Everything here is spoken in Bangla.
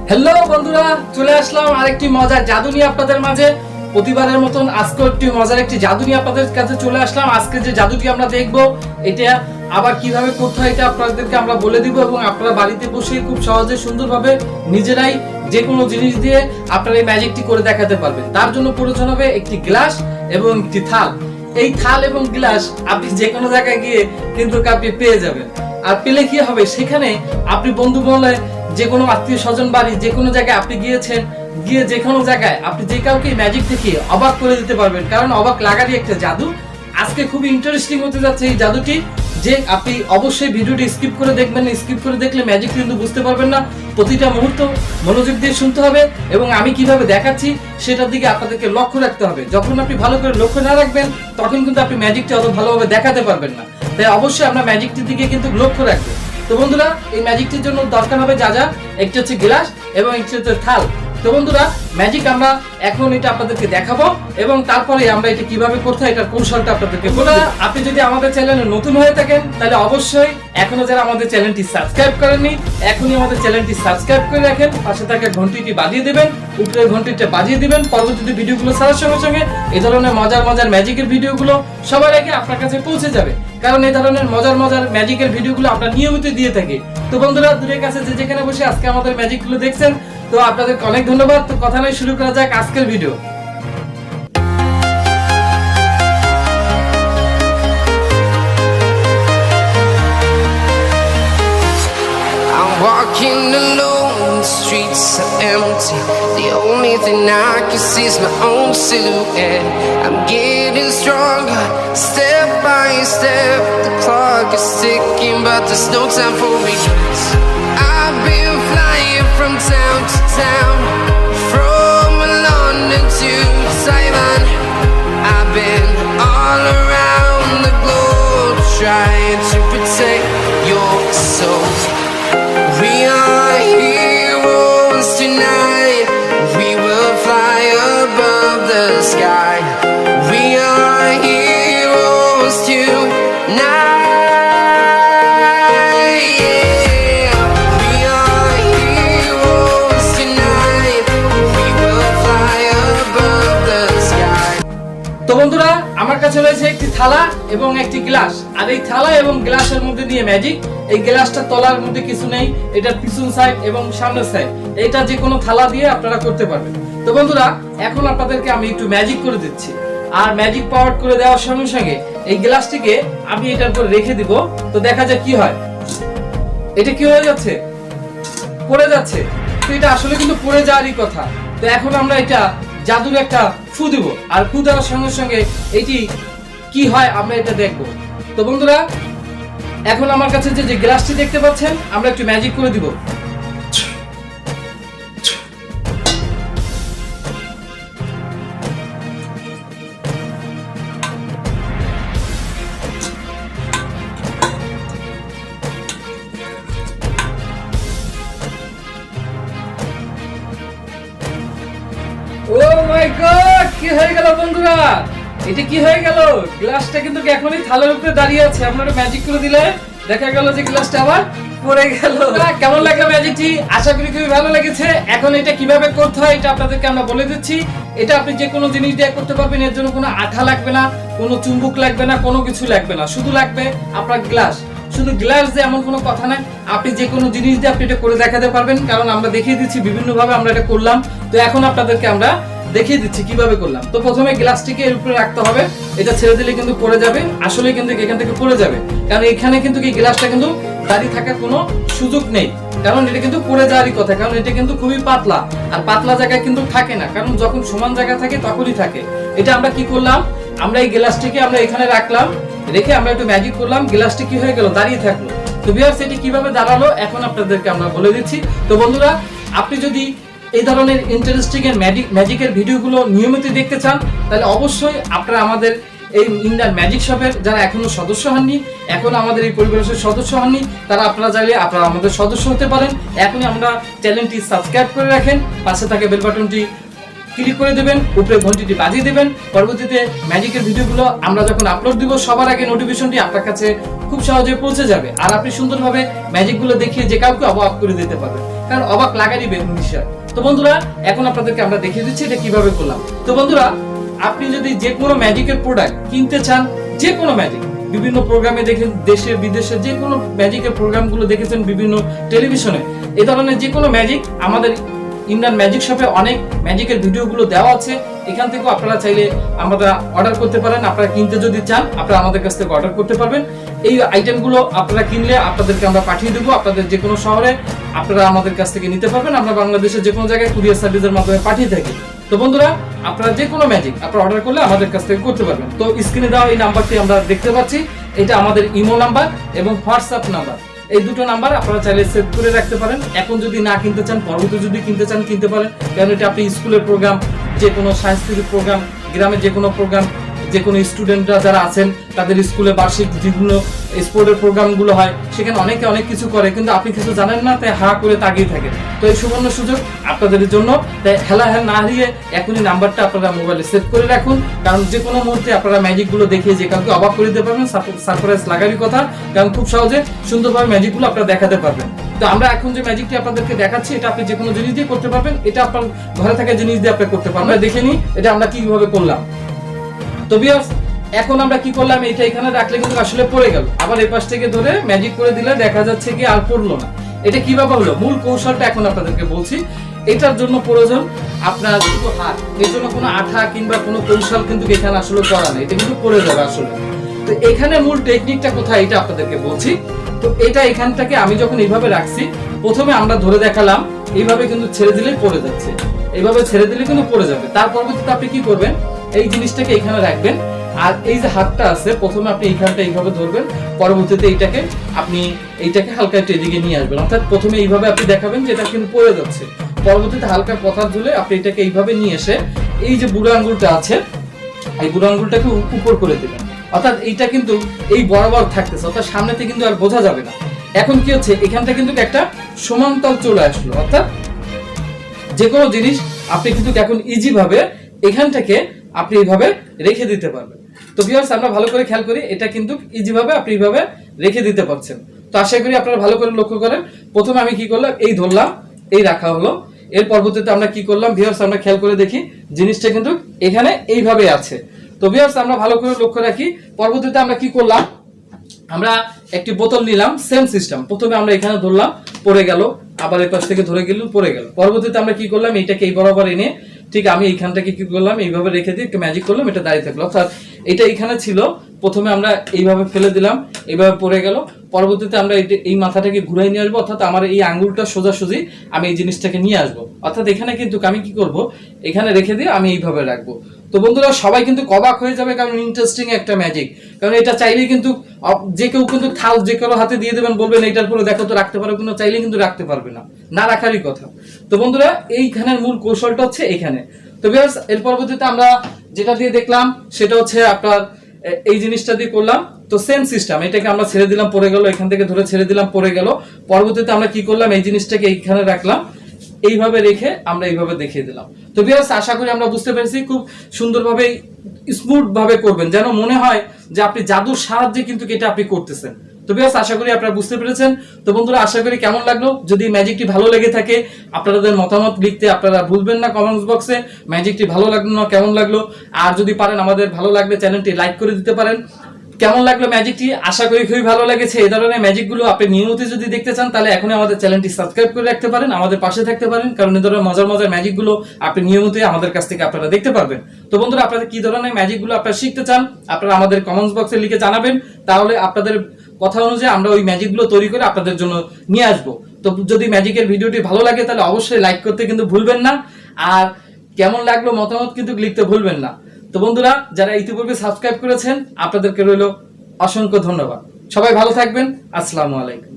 হ্যালো বন্ধুরা, চলে আসলাম আরেকটি মজার জাদু নিয়ে আপনাদের মাঝে। প্রতিবারের মতন আজকে একটি মজার একটি জাদু নিয়ে আপনাদের কাছে চলে আসলাম। আজকে যে জাদুটি আমরা দেখব, এটা আবার কিভাবে করতে হয় এটা আপনাদেরকে আমরা বলে দিব, এবং আপনারা বাড়িতে বসে খুব সহজে সুন্দরভাবে নিজেরাই যে কোনো জিনিস দিয়ে আপনারা এই ম্যাজিকটি করে দেখাতে পারবেন। তার জন্য প্রয়োজন হবে একটি গ্লাস এবং একটি থাল। এই থাল এবং গ্লাস আপনি যে কোনো জায়গায় গিয়ে কিন্তু আপনি পেয়ে যাবেন। আর পেলে কি হবে, সেখানে আপনি বন্ধু বলে যে কোনো আত্মীয় স্বজন বাড়ি যে কোনো জায়গায় আপনি গিয়েছেন, গিয়ে যে কোনো জায়গায় আপনি যে কাউকে ম্যাজিক দেখিয়ে অবাক করে দিতে পারবেন, কারণ অবাক লাগারই একটা জাদু। আজকে খুবই ইন্টারেস্টিং হতে যাচ্ছে এই জাদুটি, যে আপনি অবশ্যই ভিডিওটি স্কিপ করে দেখবেন। স্কিপ করে দেখলে ম্যাজিক কিন্তু বুঝতে পারবেন না। প্রতিটা মুহূর্ত মনোযোগ দিয়ে শুনতে হবে, এবং আমি কিভাবে দেখাচ্ছি সেটার দিকে আপনাদেরকে লক্ষ্য রাখতে হবে। যখন আপনি ভালো করে লক্ষ্য না রাখবেন, তখন কিন্তু আপনি ম্যাজিকটি অত ভালোভাবে দেখাতে পারবেন না। তাই অবশ্যই আমরা ম্যাজিকটির দিকে কিন্তু লক্ষ্য রাখবো। তো বন্ধুরা, এই ম্যাজিকটির জন্য দরকার হবে যা যা, একটি হচ্ছে গ্লাস এবং একটি হচ্ছে থাল। তো বন্ধুরা, ম্যাজিক আমরা এখন এটা আপনাদেরকে দেখাবো, এবং তারপরে আমরা এটা কিভাবে করতে হয় এটার কৌশলটা আপনাদেরকে বলবো। আপনি যদি আমাদের চ্যানেলে নতুন হয়ে থাকেন, তাহলে অবশ্যই এখনো যারা আমাদের চ্যানেলটি সাবস্ক্রাইব করেননি, এখনই আমাদের চ্যানেলটি সাবস্ক্রাইব করে রাখেন। পাশে থাকা ঘন্টিটি বাজিয়ে দিবেন, উপরের ঘন্টিটা বাজিয়ে দিবেন। পরবর্তীতে ভিডিওগুলো ছাড়ার সঙ্গে সঙ্গে এই ধরনের মজার মজার ম্যাজিকের ভিডিওগুলো সবার আগে আপনার কাছে পৌঁছে যাবে, কারণ এই ধরনের মজার মজার ম্যাজিকের ভিডিওগুলো আমরা নিয়মিত দিয়ে থাকি। তো বন্ধুরা, দূরের কাছে যে যেখানে বসে আজকে আমাদের ম্যাজিকগুলো দেখছেন, তো আপনাদেরকে অনেক ধন্যবাদ। তো কথা নয়, শুরু করা যাক আজকের video. Walking alone, the streets are empty. The only thing I can see is my own silhouette. I'm getting stronger, step by step. The clock is ticking, but there's no time for regrets. I've been flying from town to town, from London to Taiwan. I've been all around the globe, trying to protect your soul. We are heroes tonight. We will fly above the sky. We are heroes tonight. Yeah. We are heroes tonight. We will fly above the sky. তো বন্ধুরা, আমার কাছে রয়েছে একটি থালা এবং একটি গ্লাস। আর এই থালা এবং গ্লাসের মধ্যে দিয়ে ম্যাজিক। এই গ্লাসটা তলার মধ্যে কিছু নেই, এটা পিছন সাইড এবং সামনের সাইড, এটা যে কোনো থালা দিয়ে আপনারা করতে পারবেন। তো বন্ধুরা, এখন আপনাদেরকে আমি একটু ম্যাজিক করে দিচ্ছি। আর ম্যাজিক পাওয়ার করে দেওয়ার সঙ্গে সঙ্গে এই গ্লাসটিকে আমি এটার উপর রেখে দিব। তো দেখা যাক কি হয়। এটা কি হয়ে যাচ্ছে, পড়ে যাচ্ছে। তো এটা আসলে কিন্তু পড়ে যাওয়ারই কথা। তো এখন আমরা এটা জাদুর একটা ফু দিব, আর ফু দেওয়ার সঙ্গে সঙ্গে এটি কি হয় আমরা এটা দেখব। তো বন্ধুরা, এখন আমার কাছে যে গ্লাসটি দেখতে পাচ্ছেন, আমরা একটু ম্যাজিক করে দিব। ও মাই গড, কি হয়ে গেল বন্ধুরা? এটা কি হয়ে গেল? গ্লাসটা কিন্তু এখনই থালার উপরে দাঁড়িয়ে আছে। আপনারা ম্যাজিক করে দিলে দেখা গেল যে গ্লাসটা আবার পড়ে গেল। কেমন লাগলো ম্যাজিকটি? আশা করি খুবই ভালো লেগেছে। এখন এটা কিভাবে করতে হয় এটা আপনাদেরকে আমরা বলে দিচ্ছি। এটা আপনি যে কোনো জিনিস দিয়ে করতে পারবেন। এর জন্য কোনো আঠা লাগবে না, কোনো চুম্বক লাগবে না, কোনো কিছু লাগবে না। শুধু লাগবে আপনার গ্লাস। শুধু গ্লাস দিয়ে এমন কোনো কথা নাই, আপনি যে কোনো জিনিস দিয়ে আপনি এটা করে দেখাতে পারবেন, কারণ আমরা দেখিয়ে দিচ্ছি বিভিন্নভাবে আমরা এটা করলাম। তো এখন আপনাদেরকে আমরা দেখিয়ে দিচ্ছি কিভাবে করলাম। তো প্রথমে গ্লাসটিকে এর উপরে রাখতে হবে। এটা ছেড়ে দিলে কিন্তু পড়ে যাবে, আসলে কিন্তু এখান থেকে পড়ে যাবে, কারণ এখানে কিন্তু এই গ্লাসটা কিন্তু দাঁড়িয়ে থাকার কোনো সুযোগ নেই, কারণ এটা কিন্তু পড়ে যাওয়ারই কথা। কারণ এটা কিন্তু খুবই পাতলা, আর পাতলা জায়গায় কিন্তু থাকে না, কারণ যখন সমান জায়গা থাকে তখনই থাকে। এটা আমরা কি করলাম, আমরা এই গ্লাসটিকে আমরা এখানে রাখলাম, রেখে আমরা একটু ম্যাজিক করলাম। গ্লাসটি কি হয়ে গেল, দাঁড়িয়ে থাকলো। তো ভিউয়ার্স, এটি কিভাবে দাঁড়ালো এখন আপনাদেরকে আমরা বলে দিচ্ছি। তো বন্ধুরা, আপনি যদি এই ধরনের ইন্টারেস্টিং এর ম্যাজিকের ভিডিওগুলো নিয়মিত দেখতে চান, তাহলে অবশ্যই আপনারা আমাদের এই ইন্ডিয়ান ম্যাজিক শপের যারা এখনো সদস্য হননি, এখন আমাদের এই পরিবারের সদস্য হননি, তারা আপনারা চাইলে আপনারা আমাদের সদস্য হতে পারেন। এখনই আমরা চ্যানেলটি সাবস্ক্রাইব করে রাখেন, পাশে থাকা বেল বাটনটি ক্লিক করে দেবেন, উপরে ঘন্টিটি বাজিয়ে দেবেন। পরবর্তীতে ম্যাজিকের ভিডিওগুলো আমরা যখন আপলোড দিব সবার আগে নোটিফিকেশনটি আপনার কাছে খুব সহজে পৌঁছে যাবে, আর আপনি সুন্দরভাবে ম্যাজিকগুলো দেখিয়ে যে কাউকে অবাক করে দিতে পারবেন, কারণ অবাক লাগারই বিষয়। তো বন্ধুরা এখন আপনাদেরকে আমরা দেখিয়ে দিচ্ছি এটা কিভাবে করলাম। তো বন্ধুরা আপনি যদি যে কোনো ম্যাজিকের প্রোডাক্ট কিনতে চান, যে কোনো ম্যাজিক বিভিন্ন প্রোগ্রামে দেখেন, দেশে বিদেশে যে কোনো ম্যাজিকের প্রোগ্রামগুলো দেখেছেন বিভিন্ন টেলিভিশনে, এই ধরনের যে কোনো ম্যাজিক আমাদের ইমরান ম্যাজিক শপে অনেক ম্যাজিকের ভিডিওগুলো দেওয়া আছে। এখান থেকেও আপনারা চাইলে আমরা অর্ডার করতে পারেন। আপনারা কিনতে যদি চান আপনারা আমাদের কাছ থেকে অর্ডার করতে পারবেন। এই আইটেমগুলো আপনারা কিনলে আপনাদেরকে আমরা পাঠিয়ে দেবো আপনাদের যে কোনো শহরে, আপনারা আমাদের কাছ থেকে নিতে পারবেন। আমরা বাংলাদেশের যে কোনো জায়গায় কুরিয়ার সার্ভিসের মাধ্যমে পাঠিয়ে থাকি। তো বন্ধুরা আপনারা যে কোনো ম্যাজিক আপনারা অর্ডার করলে আমাদের কাছ থেকে করতে পারবেন। তো স্ক্রিনে দেওয়া এই নাম্বারটি আমরা দেখতে পাচ্ছি, এটা আমাদের ইমো নাম্বার এবং হোয়াটসঅ্যাপ নাম্বার। এই দুটো নাম্বার আপনারা চাইলে সেভ করে রাখতে পারেন। এখন যদি না কিনতে চান, পরবর্তী যদি কিনতে চান কিনতে পারেন, কারণ এটা আপনি স্কুলের প্রোগ্রাম, যে কোনো সাংস্কৃতিক প্রোগ্রাম, গ্রামের যে কোনো প্রোগ্রাম, যে কোনো স্টুডেন্টরা যারা আছেন তাদের স্কুলে বার্ষিক বিভিন্ন স্পোর্টের প্রোগ্রামগুলো হয়, সেখানে অনেকে অনেক কিছু করে কিন্তু আপনি কিছু জানেন না, তাই হা করে তাকিয়ে থাকে। তো এই সুবর্ণ সুযোগ আপনাদের জন্য, তাই হেলা না হারিয়ে এখনই নাম্বারটা আপনারা মোবাইলে সেভ করে রাখুন, কারণ যে কোনো মুহূর্তে আপনারা ম্যাজিকগুলো দেখিয়ে যে কাউকে অবাক করে দিতে পারবেন। সারপ্রাইজ লাগারই কথা, কারণ খুব সহজে সুন্দরভাবে ম্যাজিকগুলো আপনারা দেখাতে পারবেন। তো আমরা এখন যে ম্যাজিকটি আপনাদেরকে দেখাচ্ছি এটা আপনি যে কোনো জিনিস দিয়ে করতে পারবেন, এটা আপনার ঘরে থাকা জিনিস দিয়ে আপনি করতে পারবেন। দেখে নিই এটা আমরা কিভাবে করলাম। তো ভিউয়ার্স এখন আমরা কি করলাম, এটা এখানে রাখলে কিন্তু আসলে পড়ে গেল, আবার এই পাশ থেকে ধরে ম্যাজিক করে দিলে দেখা যাচ্ছে কি আর পড়লো না। এটা কিভাবে হলো, মূল কৌশলটা এখন আপনাদেরকে বলছি। এটার জন্য প্রয়োজন আপনার শুধু হাত, এর জন্য কোনো আঠা কিংবা কোনো কৌশল কিন্তু এখানে আসলে করা নেই, এটা কিন্তু পড়ে যাবে আসলে। তো এখানে মূল টেকনিকটা কোথায় এটা আপনাদেরকে বলছি। তো এটা এখানটাকে আমি যখন এইভাবে রাখছি, প্রথমে আমরা ধরে দেখালাম এইভাবে কিন্তু ছেড়ে দিলেই পড়ে যাচ্ছে, এইভাবে ছেড়ে দিলে কিন্তু পড়ে যাবে। তার পরবর্তীতে আপনি কি করবেন, এই জিনিসটাকে এখানে রাখবেন, আর এই যে হাতটা আছে প্রথমে আপনি এইখানটা এইভাবে ধরবেন, পরবর্তীতে এইটাকে হালকা একটু এদিকে নিয়ে আসবেন, অর্থাৎ প্রথমে এইভাবে আপনি দেখাবেন যে এটা কিন্তু পড়ে যাচ্ছে, পরবর্তীতে হালকা কথা ঝুলে আপনি এটাকে এইভাবে নিয়ে এসে এই যে বুড়ো আঙ্গুলটা আছে এই বুড়ো আঙ্গুলটাকে উপর করে দেবেন, অর্থাৎ এইটা কিন্তু এই বরাবর থাকতেছে, অর্থাৎ সামনে থেকে কিন্তু আর বোঝা যাবে না। এখন কি হচ্ছে, এখানটা কিন্তু একটা সমান্তরাল চলে আসলো, অর্থাৎ যে কোনো জিনিস আপনি কিন্তু এখন ইজি ভাবে এখানটাকে আপনি এইভাবে রেখে দিতে পারবেন। তো ভিউয়ার্স আমরা ভালো করে খেয়াল করি, এটা কিন্তু ইজি ভাবে আপনি এইভাবে রেখে দিতে পারছেন। তো আশা করি আপনারা ভালো করে লক্ষ্য করেন। প্রথমে আমি কি করলাম, এই ধরলাম, এই রাখা হলো, এর পরবর্তীতে আমরা কি করলাম ভিউয়ার্স আমরা খেয়াল করে দেখি, জিনিসটা কিন্তু এখানে এইভাবে আছে। তো ভিউয়ার্স আমরা ভালো করে লক্ষ্য রাখি, পরবর্তীতে আমরা কি করলাম, আমরা একটি বোতল নিলাম, সেম সিস্টেম, প্রথমে আমরা এখানে ধরলাম, পড়ে গেল, আবার এই পাশ থেকে ধরে গেলাম, পড়ে গেল, পরবর্তীতে আমরা কি করলাম, এইটাকে এই বরাবর এনে ঠিক আমি এইখানটাকে কি করলাম, এইভাবে রেখে দিয়ে ম্যাজিক করলাম, এটা দাঁড়িয়ে থাকলো, অর্থাৎ এটা এইখানে ছিল, প্রথমে আমরা এইভাবে ফেলে দিলাম, এইভাবে পড়ে গেল, পরবর্তীতে আমরা এই মাথাটাকে ঘুরাই নিয়ে আসবো, অর্থাৎ আমার এই আঙ্গুলটা সোজাসুজি আমি এই জিনিসটাকে নিয়ে আসবো, অর্থাৎ এখানে কিন্তু আমি কি করব, এখানে রেখে দিয়ে আমি এইভাবে রাখবো। তো বন্ধুরা সবাই কিন্তু অবাক হয়ে যাবে, কারণ ইন্টারেস্টিং একটা ম্যাজিক, কারণ এটা চাইলেই কিন্তু যে কেউ কিন্তু থাল যে কারো হাতে দিয়ে দেবেন, বলবেন এইটার পরে দেখো তো রাখতে পারো কিনা, চাইলেই কিন্তু রাখতে পারবে না, না রাখারই কথা। তো বন্ধুরা এইখানের মূল কৌশলটা হচ্ছে এখানে। তো ভিউয়ার্স এর পরবর্তীতে আমরা যেটা দিয়ে দেখলাম সেটা হচ্ছে আপনার এই জিনিসটা দিয়ে করলাম। তো সেম সিস্টেম, এটাকে আমরা ছেড়ে দিলাম, পড়ে গেল, এখান থেকে ধরে ছেড়ে দিলাম, পড়ে গেল, পরবর্তীতে আমরা কি করলাম, এই জিনিসটাকে এইখানে রাখলাম, এইভাবে রেখে আমরা এইভাবে দেখিয়ে দিলাম। তো ভিউয়ার্স আশা করি আমরা বুঝতে পেরেছি, খুব সুন্দরভাবে স্মুথ ভাবে করবেন, যেন মনে হয় যে আপনি জাদুর সাহায্যে কিন্তু এটা আপনি করতেছেন। তো ভিউয়ার্স আশা করি আপনারা বুঝতে পেরেছেন। তো বন্ধুরা আশা করি কেমন লাগলো, যদি ম্যাজিকটি ভালো লেগে থাকে আপনাদের মতামত লিখতে আপনারা ভুলবেন না কমেন্টস বক্সে, ম্যাজিকটি ভালো লাগলো না কেমন লাগলো, আর যদি পারেন আমাদের ভালো লাগলে চ্যানেলটি লাইক করে দিতে পারেন। কেমন লাগলো ম্যাজিকটি, আশা করি খুবই ভালো লেগেছে। এই ধরনের ম্যাজিকগুলো আপনি নিয়মিত যদি দেখতে চান তাহলে এখনই আমাদের চ্যানেলটি সাবস্ক্রাইব করে রাখতে পারেন, আমাদের পাশে থাকতে পারেন, কারণ এই ধরনের মজার মজার ম্যাজিকগুলো আপনি নিয়মিত আমাদের কাছ থেকে আপনারা দেখতে পারবেন। তো বন্ধুরা আপনাদের কি ধরনের ম্যাজিকগুলো আপনারা শিখতে চান আপনারা আমাদের কমেন্টস বক্সে লিখে জানাবেন, তাহলে আপনাদের কথা অনুযায়ী আমরা ওই ম্যাজিকগুলো তৈরি করে আপনাদের জন্য নিয়ে আসবো। তো যদি ম্যাজিকের ভিডিওটি ভালো লাগে তাহলে অবশ্যই লাইক করতে কিন্তু ভুলবেন না, আর কেমন লাগলো মতামত কিন্তু লিখতে ভুলবেন না। তো বন্ধুরা যারা ইতিপূর্বে সাবস্ক্রাইব করেছেন আপনাদেরকে রইল অসংখ্য ধন্যবাদ। সবাই ভালো থাকবেন, আসসালামু আলাইকুম।